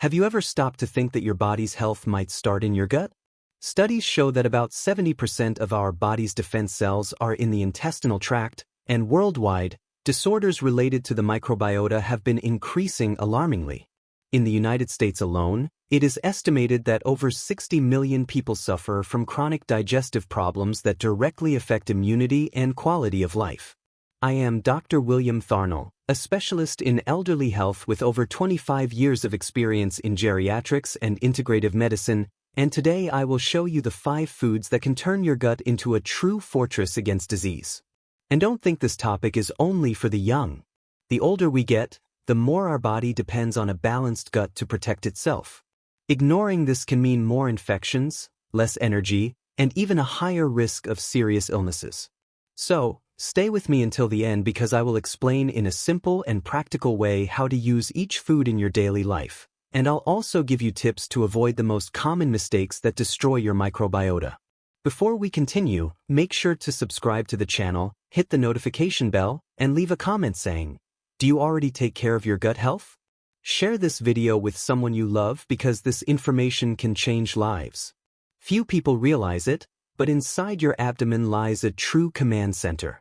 Have you ever stopped to think that your body's health might start in your gut? Studies show that about 70% of our body's defense cells are in the intestinal tract, and worldwide, disorders related to the microbiota have been increasing alarmingly. In the United States alone, it is estimated that over 60 million people suffer from chronic digestive problems that directly affect immunity and quality of life. I am Dr. William Tharnell, a specialist in elderly health with over 25 years of experience in geriatrics and integrative medicine, and today I will show you the 5 foods that can turn your gut into a true fortress against disease. And don't think this topic is only for the young. The older we get, the more our body depends on a balanced gut to protect itself. Ignoring this can mean more infections, less energy, and even a higher risk of serious illnesses. So, stay with me until the end because I will explain in a simple and practical way how to use each food in your daily life, and I'll also give you tips to avoid the most common mistakes that destroy your microbiota. Before we continue, make sure to subscribe to the channel, hit the notification bell, and leave a comment saying, "Do you already take care of your gut health?" Share this video with someone you love because this information can change lives. Few people realize it, but inside your abdomen lies a true command center.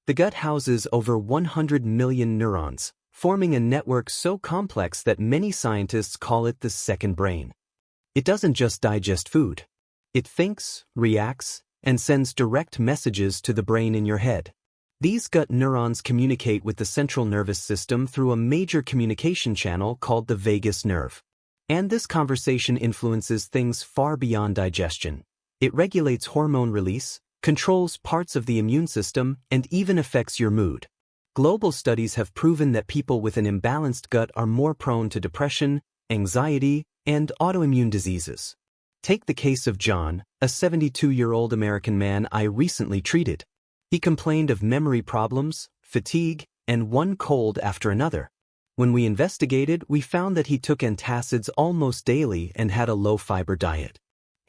The gut houses over 100 million neurons, forming a network so complex that many scientists call it the second brain. It doesn't just digest food. It thinks, reacts, and sends direct messages to the brain in your head. These gut neurons communicate with the central nervous system through a major communication channel called the vagus nerve. And this conversation influences things far beyond digestion. It regulates hormone release, controls parts of the immune system, and even affects your mood. Global studies have proven that people with an imbalanced gut are more prone to depression, anxiety, and autoimmune diseases. Take the case of John, a 72-year-old American man I recently treated. He complained of memory problems, fatigue, and one cold after another. When we investigated, we found that he took antacids almost daily and had a low-fiber diet.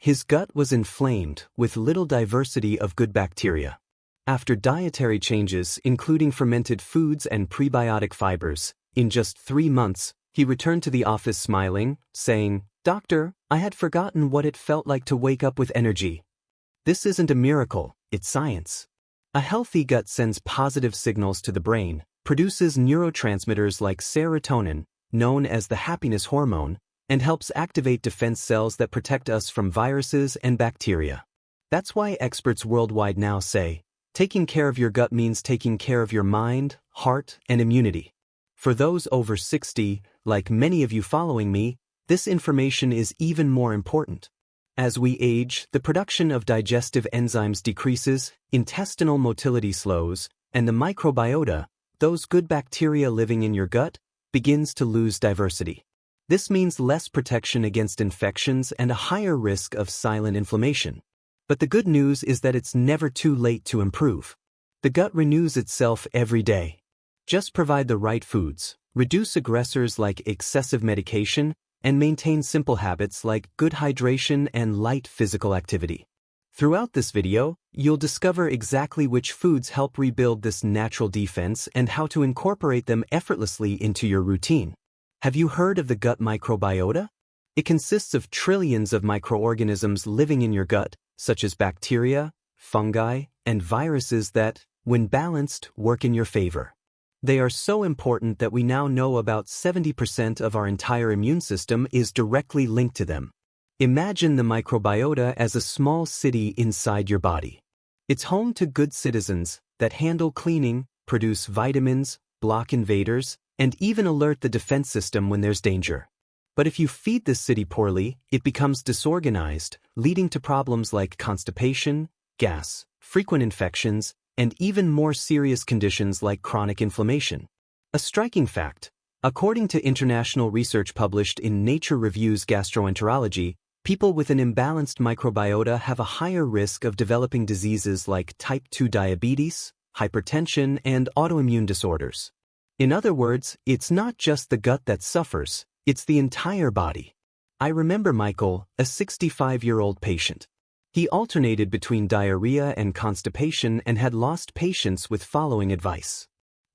His gut was inflamed, with little diversity of good bacteria. After dietary changes, including fermented foods and prebiotic fibers, in just 3 months, he returned to the office smiling, saying, "Doctor, I had forgotten what it felt like to wake up with energy." This isn't a miracle, it's science. A healthy gut sends positive signals to the brain, produces neurotransmitters like serotonin, known as the happiness hormone, and helps activate defense cells that protect us from viruses and bacteria. That's why experts worldwide now say, taking care of your gut means taking care of your mind, heart, and immunity. For those over 60, like many of you following me, this information is even more important. As we age, the production of digestive enzymes decreases, intestinal motility slows, and the microbiota, those good bacteria living in your gut, begins to lose diversity. This means less protection against infections and a higher risk of silent inflammation. But the good news is that it's never too late to improve. The gut renews itself every day. Just provide the right foods, reduce aggressors like excessive medication, and maintain simple habits like good hydration and light physical activity. Throughout this video, you'll discover exactly which foods help rebuild this natural defense and how to incorporate them effortlessly into your routine. Have you heard of the gut microbiota? It consists of trillions of microorganisms living in your gut, such as bacteria, fungi, and viruses that, when balanced, work in your favor. They are so important that we now know about 70% of our entire immune system is directly linked to them. Imagine the microbiota as a small city inside your body. It's home to good citizens that handle cleaning, produce vitamins, block invaders, and even alert the defense system when there's danger. But if you feed this city poorly, it becomes disorganized, leading to problems like constipation, gas, frequent infections, and even more serious conditions like chronic inflammation. A striking fact: according to international research published in Nature Reviews Gastroenterology, people with an imbalanced microbiota have a higher risk of developing diseases like type 2 diabetes, hypertension, and autoimmune disorders. In other words, it's not just the gut that suffers, it's the entire body. I remember Michael, a 65-year-old patient. He alternated between diarrhea and constipation and had lost patience with following advice.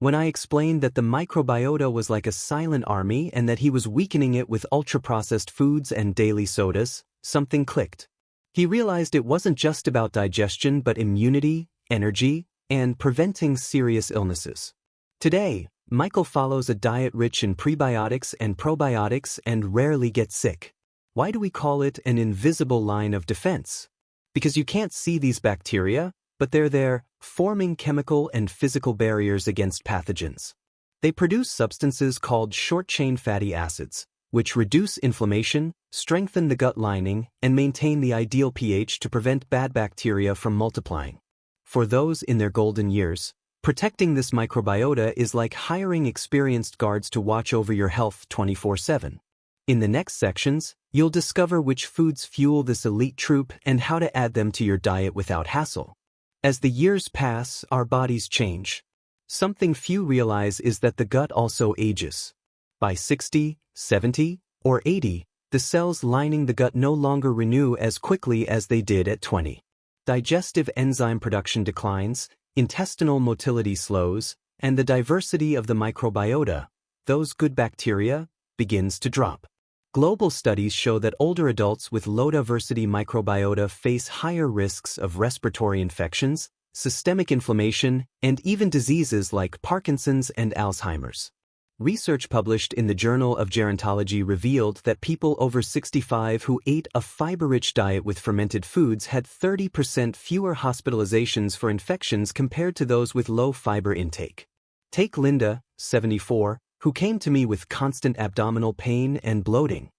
When I explained that the microbiota was like a silent army and that he was weakening it with ultra-processed foods and daily sodas, something clicked. He realized it wasn't just about digestion but immunity, energy, and preventing serious illnesses. Today, Michael follows a diet rich in prebiotics and probiotics and rarely gets sick. Why do we call it an invisible line of defense? Because you can't see these bacteria, but they're there, forming chemical and physical barriers against pathogens. They produce substances called short-chain fatty acids, which reduce inflammation, strengthen the gut lining, and maintain the ideal pH to prevent bad bacteria from multiplying. For those in their golden years, protecting this microbiota is like hiring experienced guards to watch over your health 24/7. In the next sections, you'll discover which foods fuel this elite troop and how to add them to your diet without hassle. As the years pass, our bodies change. Something few realize is that the gut also ages. By 60, 70, or 80, the cells lining the gut no longer renew as quickly as they did at 20. Digestive enzyme production declines, intestinal motility slows, and the diversity of the microbiota, those good bacteria, begins to drop. Global studies show that older adults with low-diversity microbiota face higher risks of respiratory infections, systemic inflammation, and even diseases like Parkinson's and Alzheimer's. Research published in the Journal of Gerontology revealed that people over 65 who ate a fiber-rich diet with fermented foods had 30% fewer hospitalizations for infections compared to those with low fiber intake. Take Linda, 74, who came to me with constant abdominal pain and bloating.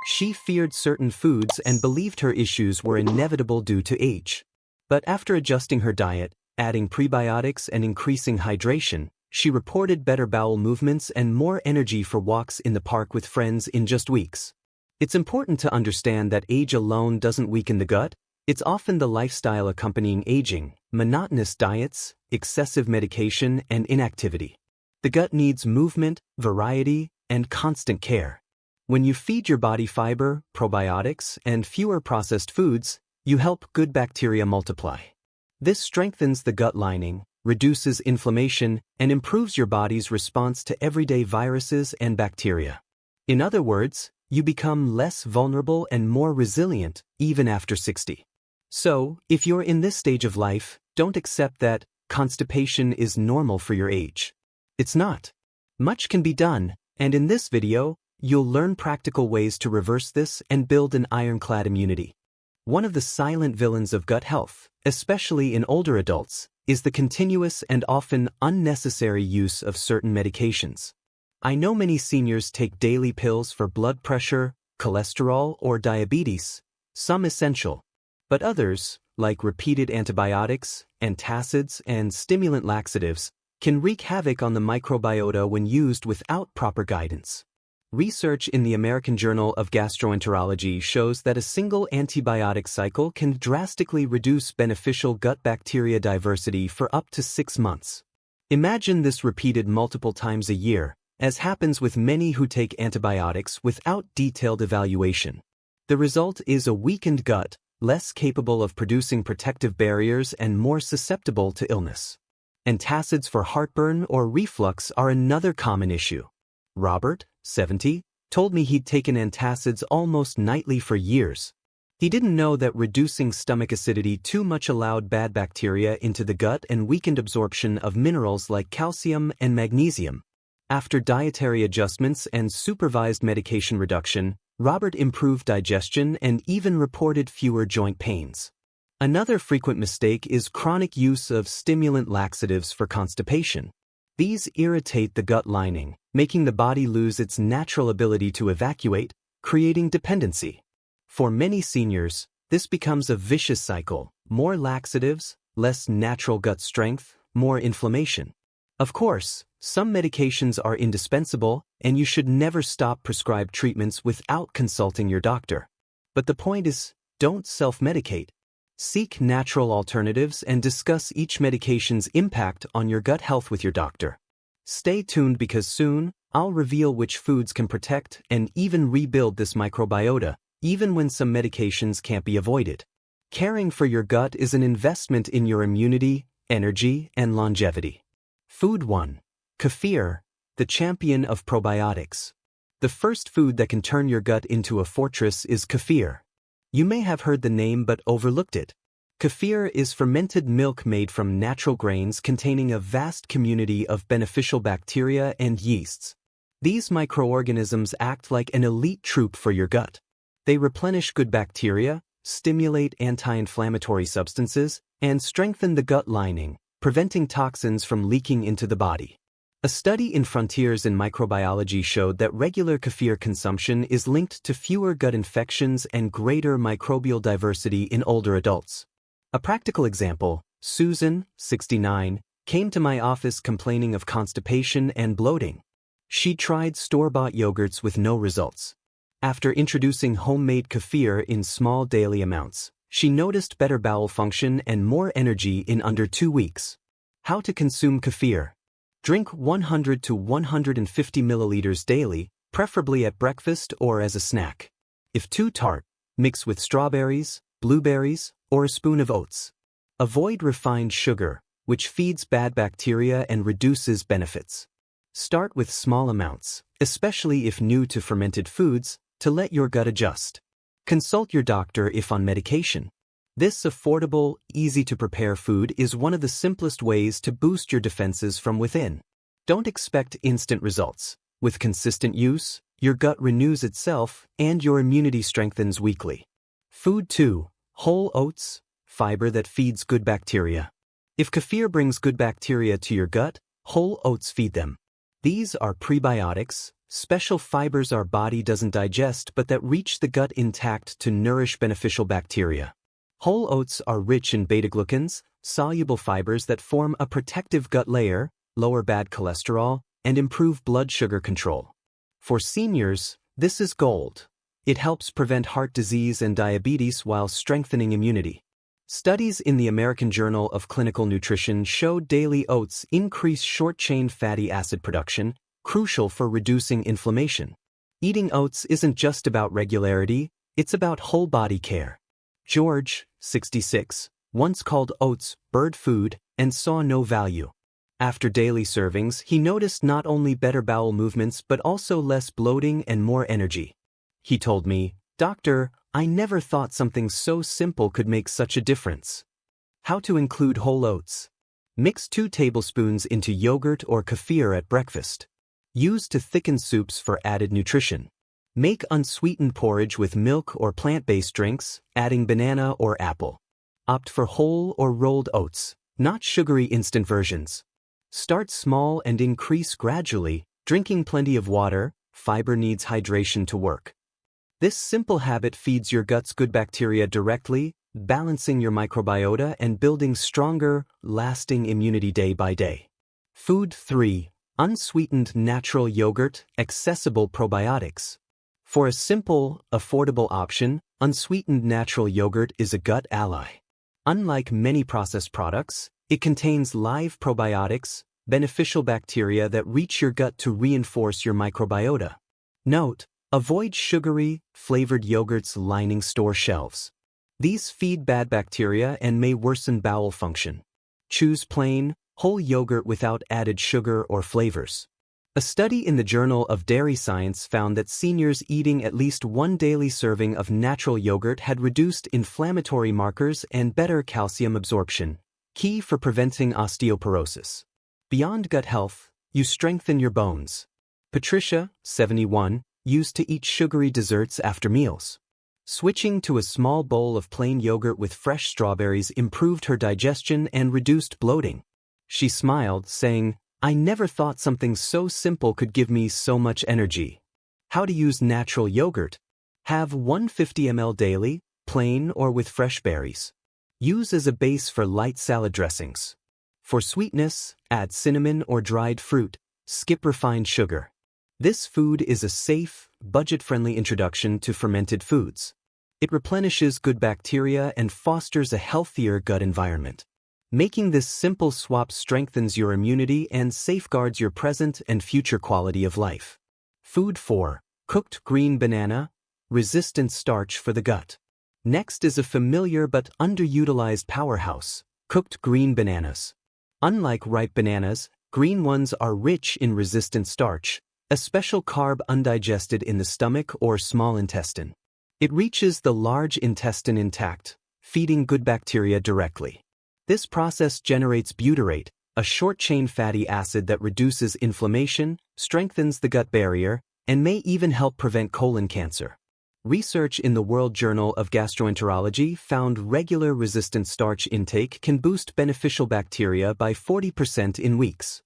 She feared certain foods and believed her issues were inevitable due to age. But after adjusting her diet, adding prebiotics and increasing hydration, she reported better bowel movements and more energy for walks in the park with friends in just weeks. It's important to understand that age alone doesn't weaken the gut. It's often the lifestyle accompanying aging, monotonous diets, excessive medication, and inactivity. The gut needs movement, variety, and constant care. When you feed your body fiber, probiotics, and fewer processed foods, you help good bacteria multiply. This strengthens the gut lining, reduces inflammation, and improves your body's response to everyday viruses and bacteria. In other words, you become less vulnerable and more resilient even after 60. So, if you're in this stage of life, don't accept that constipation is normal for your age. It's not. Much can be done, and in this video, you'll learn practical ways to reverse this and build an ironclad immunity. One of the silent villains of gut health, especially in older adults, is the continuous and often unnecessary use of certain medications. I know many seniors take daily pills for blood pressure, cholesterol, or diabetes, some essential, but others, like repeated antibiotics, antacids, and stimulant laxatives, can wreak havoc on the microbiota when used without proper guidance. Research in the American Journal of Gastroenterology shows that a single antibiotic cycle can drastically reduce beneficial gut bacteria diversity for up to 6 months. Imagine this repeated multiple times a year, as happens with many who take antibiotics without detailed evaluation. The result is a weakened gut, less capable of producing protective barriers and more susceptible to illness. Antacids for heartburn or reflux are another common issue. Robert, 70, told me he'd taken antacids almost nightly for years. He didn't know that reducing stomach acidity too much allowed bad bacteria into the gut and weakened absorption of minerals like calcium and magnesium. After dietary adjustments and supervised medication reduction, Robert improved digestion and even reported fewer joint pains. Another frequent mistake is chronic use of stimulant laxatives for constipation. These irritate the gut lining, making the body lose its natural ability to evacuate, creating dependency. For many seniors, this becomes a vicious cycle: more laxatives, less natural gut strength, more inflammation. Of course, some medications are indispensable, and you should never stop prescribed treatments without consulting your doctor. But the point is, don't self-medicate. Seek natural alternatives and discuss each medication's impact on your gut health with your doctor. Stay tuned because soon, I'll reveal which foods can protect and even rebuild this microbiota, even when some medications can't be avoided. Caring for your gut is an investment in your immunity, energy, and longevity. Food 1. Kefir, the champion of probiotics. The first food that can turn your gut into a fortress is kefir. You may have heard the name but overlooked it. Kefir is fermented milk made from natural grains containing a vast community of beneficial bacteria and yeasts. These microorganisms act like an elite troop for your gut. They replenish good bacteria, stimulate anti-inflammatory substances, and strengthen the gut lining, preventing toxins from leaking into the body. A study in Frontiers in Microbiology showed that regular kefir consumption is linked to fewer gut infections and greater microbial diversity in older adults. A practical example, Susan, 69, came to my office complaining of constipation and bloating. She tried store-bought yogurts with no results. After introducing homemade kefir in small daily amounts, she noticed better bowel function and more energy in under 2 weeks. How to consume kefir? Drink 100 to 150 milliliters daily, preferably at breakfast or as a snack. If too tart, mix with strawberries, blueberries, or a spoon of oats. Avoid refined sugar, which feeds bad bacteria and reduces benefits. Start with small amounts, especially if new to fermented foods, to let your gut adjust. Consult your doctor if on medication. This affordable, easy-to-prepare food is one of the simplest ways to boost your defenses from within. Don't expect instant results. With consistent use, your gut renews itself and your immunity strengthens weekly. Food 2. Whole oats, fiber that feeds good bacteria. If kefir brings good bacteria to your gut, whole oats feed them. These are prebiotics, special fibers our body doesn't digest but that reach the gut intact to nourish beneficial bacteria. Whole oats are rich in beta-glucans, soluble fibers that form a protective gut layer, lower bad cholesterol, and improve blood sugar control. For seniors, this is gold. It helps prevent heart disease and diabetes while strengthening immunity. Studies in the American Journal of Clinical Nutrition show daily oats increase short-chain fatty acid production, crucial for reducing inflammation. Eating oats isn't just about regularity, it's about whole-body care. George, 66, once called oats bird food and saw no value. After daily servings, he noticed not only better bowel movements but also less bloating and more energy. He told me, "Doctor, I never thought something so simple could make such a difference." How to include whole oats. Mix 2 tablespoons into yogurt or kefir at breakfast. Use to thicken soups for added nutrition. Make unsweetened porridge with milk or plant-based drinks, adding banana or apple. Opt for whole or rolled oats, not sugary instant versions. Start small and increase gradually, drinking plenty of water. Fiber needs hydration to work. This simple habit feeds your gut's good bacteria directly, balancing your microbiota and building stronger, lasting immunity day by day. Food 3. Unsweetened natural yogurt, accessible probiotics. For a simple, affordable option, unsweetened natural yogurt is a gut ally. Unlike many processed products, it contains live probiotics, beneficial bacteria that reach your gut to reinforce your microbiota. Note: avoid sugary, flavored yogurts lining store shelves. These feed bad bacteria and may worsen bowel function. Choose plain, whole yogurt without added sugar or flavors. A study in the Journal of Dairy Science found that seniors eating at least 1 daily serving of natural yogurt had reduced inflammatory markers and better calcium absorption, key for preventing osteoporosis. Beyond gut health, you strengthen your bones. Patricia, 71, used to eat sugary desserts after meals. Switching to a small bowl of plain yogurt with fresh strawberries improved her digestion and reduced bloating. She smiled, saying, "I never thought something so simple could give me so much energy." How to use natural yogurt. Have 150 ml daily, plain or with fresh berries. Use as a base for light salad dressings. For sweetness, add cinnamon or dried fruit. Skip refined sugar. This food is a safe, budget-friendly introduction to fermented foods. It replenishes good bacteria and fosters a healthier gut environment. Making this simple swap strengthens your immunity and safeguards your present and future quality of life. Food 4. Cooked green banana, resistant starch for the gut. Next is a familiar but underutilized powerhouse, cooked green bananas. Unlike ripe bananas, Green ones are rich in resistant starch, a special carb undigested in the stomach or small intestine. It reaches the large intestine intact, feeding good bacteria directly. This process generates butyrate, a short-chain fatty acid that reduces inflammation, strengthens the gut barrier, and may even help prevent colon cancer. Research in the World Journal of Gastroenterology found regular resistant starch intake can boost beneficial bacteria by 40% in weeks.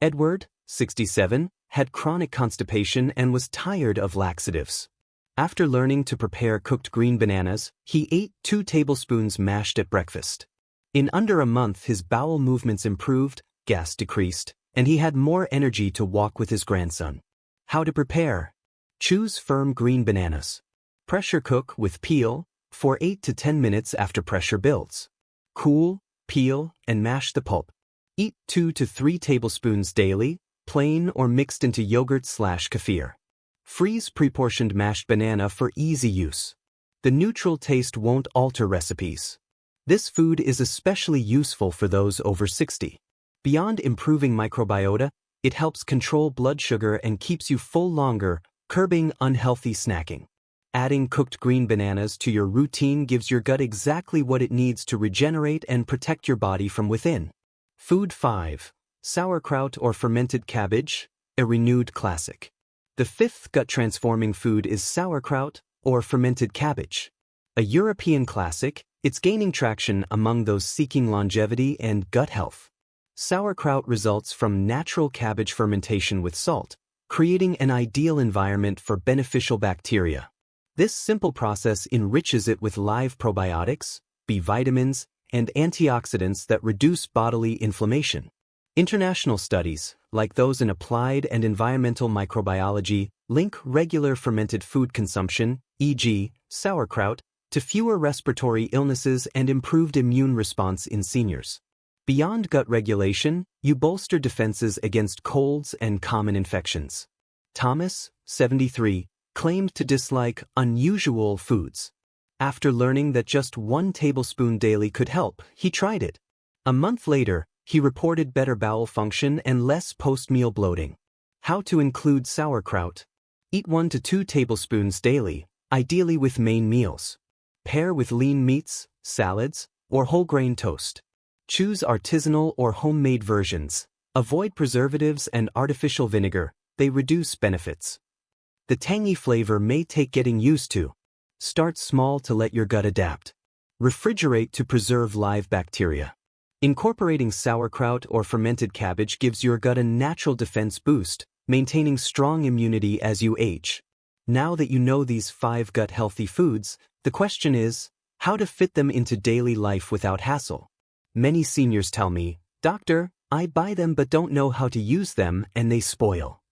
Edward, 67, had chronic constipation and was tired of laxatives. After learning to prepare cooked green bananas, he ate 2 tablespoons mashed at breakfast. In under a month, his bowel movements improved, gas decreased, and he had more energy to walk with his grandson. How to prepare? Choose firm green bananas. Pressure cook with peel for 8 to 10 minutes after pressure builds. Cool, peel, and mash the pulp. Eat 2 to 3 tablespoons daily, plain or mixed into yogurt/kefir. Freeze pre-portioned mashed banana for easy use. The neutral taste won't alter recipes. This food is especially useful for those over 60. Beyond improving microbiota, it helps control blood sugar and keeps you full longer, curbing unhealthy snacking. Adding cooked green bananas to your routine gives your gut exactly what it needs to regenerate and protect your body from within. Food 5. Sauerkraut or fermented cabbage, a renewed classic. The 5th gut-transforming food is sauerkraut or fermented cabbage. A European classic, it's gaining traction among those seeking longevity and gut health. Sauerkraut results from natural cabbage fermentation with salt, creating an ideal environment for beneficial bacteria. This simple process enriches it with live probiotics, B vitamins, and antioxidants that reduce bodily inflammation. International studies, like those in applied and environmental microbiology, link regular fermented food consumption, e.g., sauerkraut, to fewer respiratory illnesses and improved immune response in seniors. Beyond gut regulation, you bolster defenses against colds and common infections. Thomas, 73, claimed to dislike unusual foods. After learning that just 1 tablespoon daily could help, he tried it. A month later, he reported better bowel function and less post-meal bloating. How to include sauerkraut? Eat 1 to 2 tablespoons daily, ideally with main meals. Pair with lean meats, salads, or whole grain toast. Choose artisanal or homemade versions. Avoid preservatives and artificial vinegar, they reduce benefits. The tangy flavor may take getting used to. Start small to let your gut adapt. Refrigerate to preserve live bacteria. Incorporating sauerkraut or fermented cabbage gives your gut a natural defense boost, maintaining strong immunity as you age. Now that you know these 5 gut-healthy foods, the question is, how to fit them into daily life without hassle. Many seniors tell me, "Doctor, I buy them but don't know how to use them and they spoil."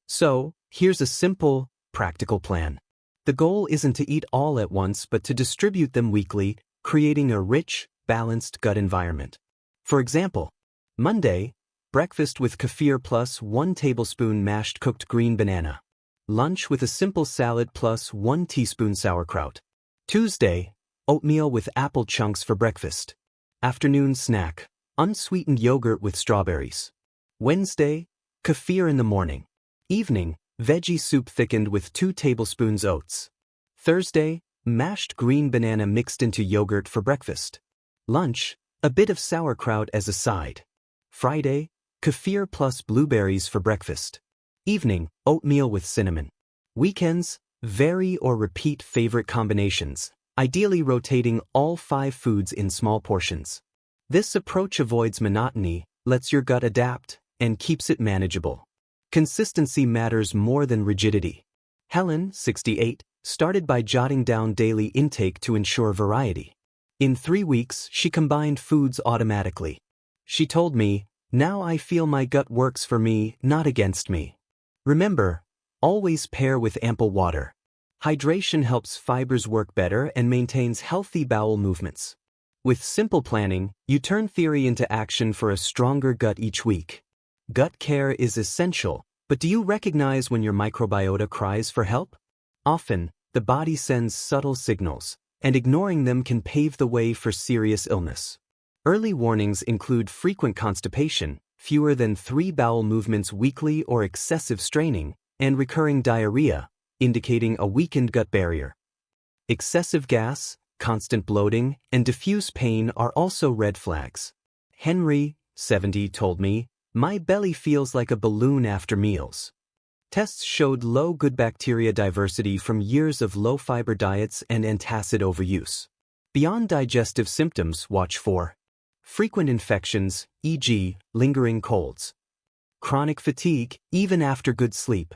So, here's a simple, practical plan. The goal isn't to eat all at once but to distribute them weekly, creating a rich, balanced gut environment. For example, Monday, breakfast with kefir plus 1 tablespoon mashed cooked green banana. Lunch with a simple salad plus 1 teaspoon sauerkraut. Tuesday, oatmeal with apple chunks for breakfast. Afternoon snack, unsweetened yogurt with strawberries. Wednesday, kefir in the morning. Evening, veggie soup thickened with 2 tablespoons oats. Thursday, mashed green banana mixed into yogurt for breakfast. Lunch, a bit of sauerkraut as a side. Friday, kefir plus blueberries for breakfast. Evening, oatmeal with cinnamon. Weekends, vary or repeat favorite combinations, ideally rotating all 5 foods in small portions. This approach avoids monotony, lets your gut adapt, and keeps it manageable. Consistency matters more than rigidity. Helen, 68, started by jotting down daily intake to ensure variety. In 3 weeks, she combined foods automatically. She told me, "Now I feel my gut works for me, not against me." Remember, always pair with ample water. Hydration helps fibers work better and maintains healthy bowel movements. With simple planning, you turn theory into action for a stronger gut each week. Gut care is essential, but do you recognize when your microbiota cries for help? Often, the body sends subtle signals, and ignoring them can pave the way for serious illness. Early warnings include frequent constipation, fewer than 3 bowel movements weekly or excessive straining, and recurring diarrhea, indicating a weakened gut barrier. Excessive gas, constant bloating, and diffuse pain are also red flags. Henry, 70, told me, "My belly feels like a balloon after meals." Tests showed low good bacteria diversity from years of low-fiber diets and antacid overuse. Beyond digestive symptoms, watch for frequent infections, e.g., lingering colds, chronic fatigue, even after good sleep,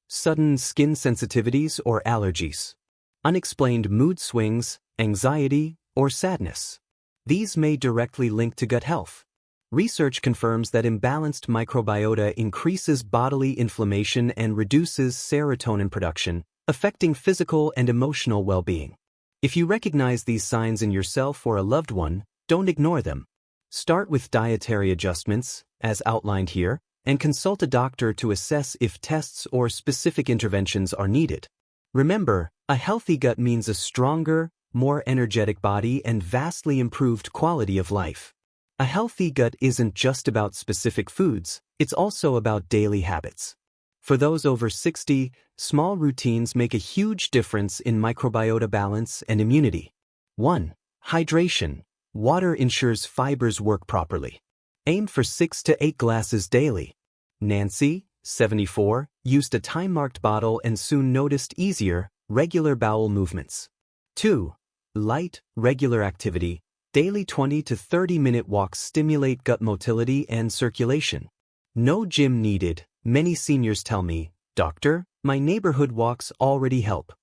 sudden skin sensitivities or allergies, unexplained mood swings, anxiety, or sadness. These may directly link to gut health. Research confirms that imbalanced microbiota increases bodily inflammation and reduces serotonin production, affecting physical and emotional well-being. If you recognize these signs in yourself or a loved one, don't ignore them. Start with dietary adjustments, as outlined here, and consult a doctor to assess if tests or specific interventions are needed. Remember, a healthy gut means a stronger, more energetic body and vastly improved quality of life. A healthy gut isn't just about specific foods, it's also about daily habits. For those over 60, small routines make a huge difference in microbiota balance and immunity. 1. Hydration. Water ensures fibers work properly. Aim for 6 to 8 glasses daily. Nancy, 74, used a time-marked bottle and soon noticed easier, regular bowel movements. 2. Light, regular activity. Daily 20 to 30-minute walks stimulate gut motility and circulation. No gym needed. Many seniors tell me, "Doctor, my neighborhood walks already help."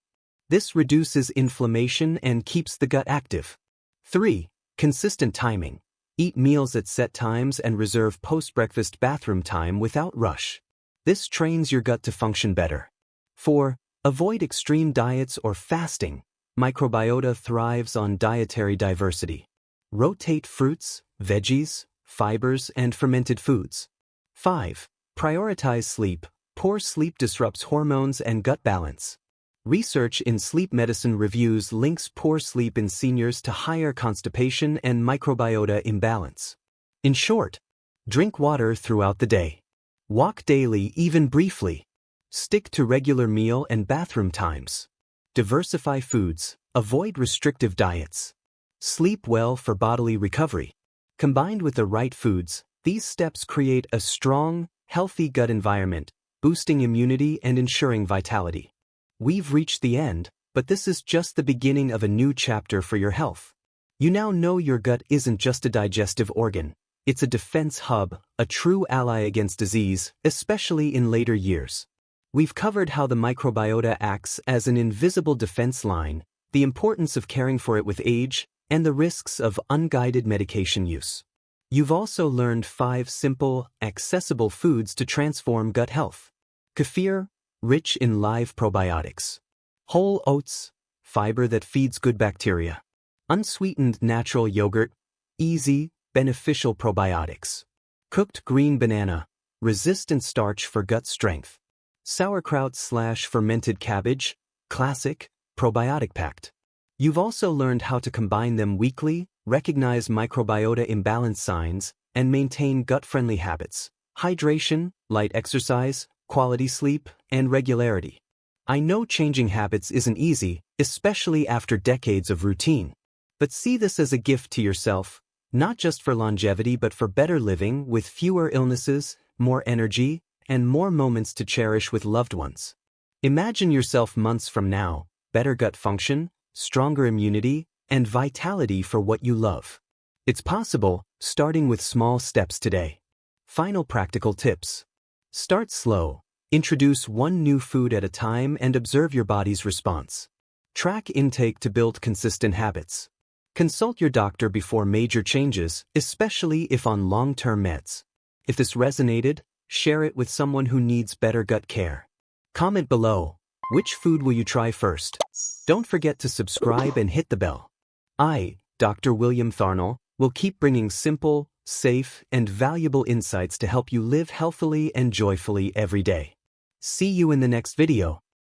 This reduces inflammation and keeps the gut active. 3. Consistent timing. Eat meals at set times and reserve post-breakfast bathroom time without rush. This trains your gut to function better. 4. Avoid extreme diets or fasting. Microbiota thrives on dietary diversity. Rotate fruits, veggies, fibers, and fermented foods. 5. Prioritize sleep. Poor sleep disrupts hormones and gut balance. Research in sleep medicine reviews links poor sleep in seniors to higher constipation and microbiota imbalance. In short, drink water throughout the day. Walk daily, even briefly. Stick to regular meal and bathroom times. Diversify foods. Avoid restrictive diets. Sleep well for bodily recovery. Combined with the right foods, these steps create a strong, healthy gut environment, boosting immunity and ensuring vitality. We've reached the end, but this is just the beginning of a new chapter for your health. You now know your gut isn't just a digestive organ, it's a defense hub, a true ally against disease, especially in later years. We've covered how the microbiota acts as an invisible defense line, the importance of caring for it with age, and the risks of unguided medication use. You've also learned 5 simple, accessible foods to transform gut health. Kefir, rich in live probiotics. Whole oats, fiber that feeds good bacteria. Unsweetened natural yogurt, easy, beneficial probiotics. Cooked green banana, resistant starch for gut strength. Sauerkraut/fermented cabbage, classic, probiotic-packed. You've also learned how to combine them weekly, recognize microbiota imbalance signs, and maintain gut-friendly habits. Hydration, light exercise, quality sleep, and regularity. I know changing habits isn't easy, especially after decades of routine. But see this as a gift to yourself, not just for longevity but for better living with fewer illnesses, more energy, and more moments to cherish with loved ones. Imagine yourself months from now, better gut function, stronger immunity, and vitality for what you love. It's possible, starting with small steps today. Final practical tips. Start slow. Introduce one new food at a time and observe your body's response. Track intake to build consistent habits. Consult your doctor before major changes, especially if on long-term meds. If this resonated, share it with someone who needs better gut care. Comment below, which food will you try first? Don't forget to subscribe and hit the bell. I, Dr. William Tharnell, will keep bringing simple, safe, and valuable insights to help you live healthily and joyfully every day. See you in the next video.